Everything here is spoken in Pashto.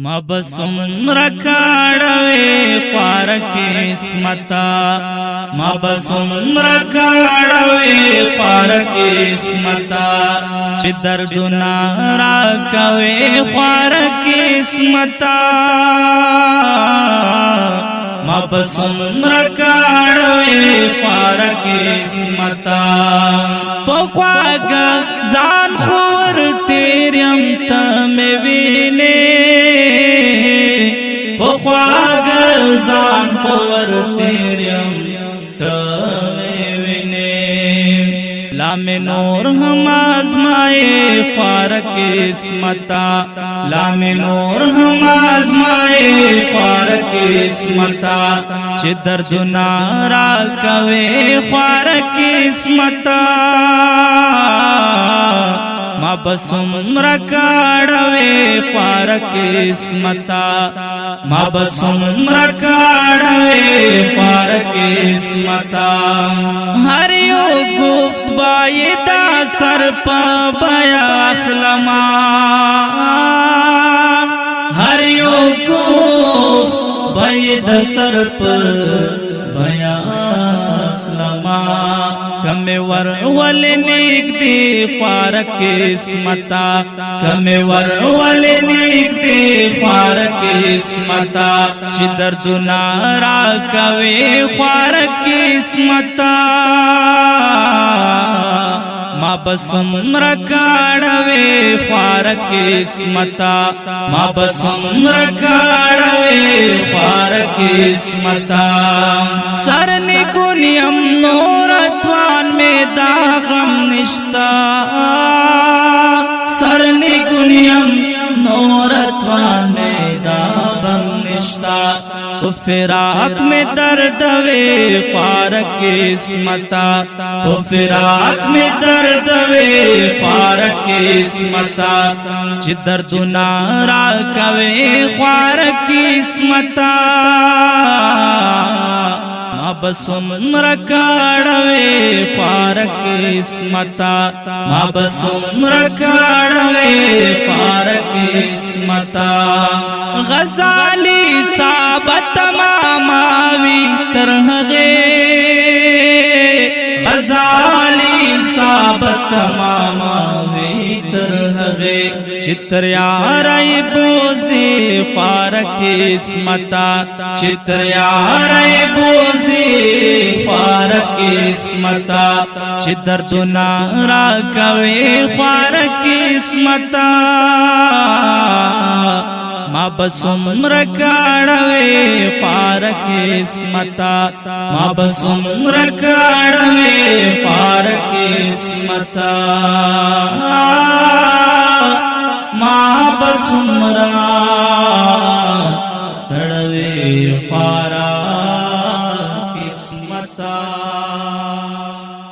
ما بسم رکاڑوے پار قسمتا ما بسم رکاڑوے پار قسمتا چی دردنا راکوے خوار قسمتا ما بسم رکاڑوے پار قسمتا پخواگا زان خور تیریم تموینے پخواگ زان خور تیریم تموینے لام نور ہم آزمائے خوار قسمتا لام نور ہم آزمائے خوار قسمتا چی دردنا راکوے خوار قسمتا ما بسم رکاڑوے پار قسمتا ما بسم رکاڑوے پار قسمتا ہر یو گفت بائی دا سر پا بیا اخلما ہر یو گفت بائی دا سر پا بیا اخلما کم ور ول نیک دی خوار قسمتا کم ور ول نیک دی خوار قسمتا چی دردنا راکوے خوار قسمتا ما بسم رکاڑوے خوار قسمتا ما بسم رکاڑوے خوار قسمتا سر نکونیم نورتوان میں دا غم نشتا سر نکونیم نورتوان میں دا غم نشتا تو فراق میں درد وے خوار قسمتا تو فراق میں درد وے خوار قسمتا چی دردنا راکوے خوار قسمتا ما بسم رکاڑوے خوار قسمتا ما بسم رکاڑوے خوار قسمتا غزالی ثابت ماماوی ترہغے غزالی ثابت ماماوی ترہغے چتر یارائی بوزی خوار قسمتا چتر یارائی بوزی خوار قسمتا چی دردنا راکوے خوار قسمتا ما بسم رکاڑوے خوار قسمتا ما بسم رکاڑوے خوار قسمتا ما بسم رکاڑوے خوار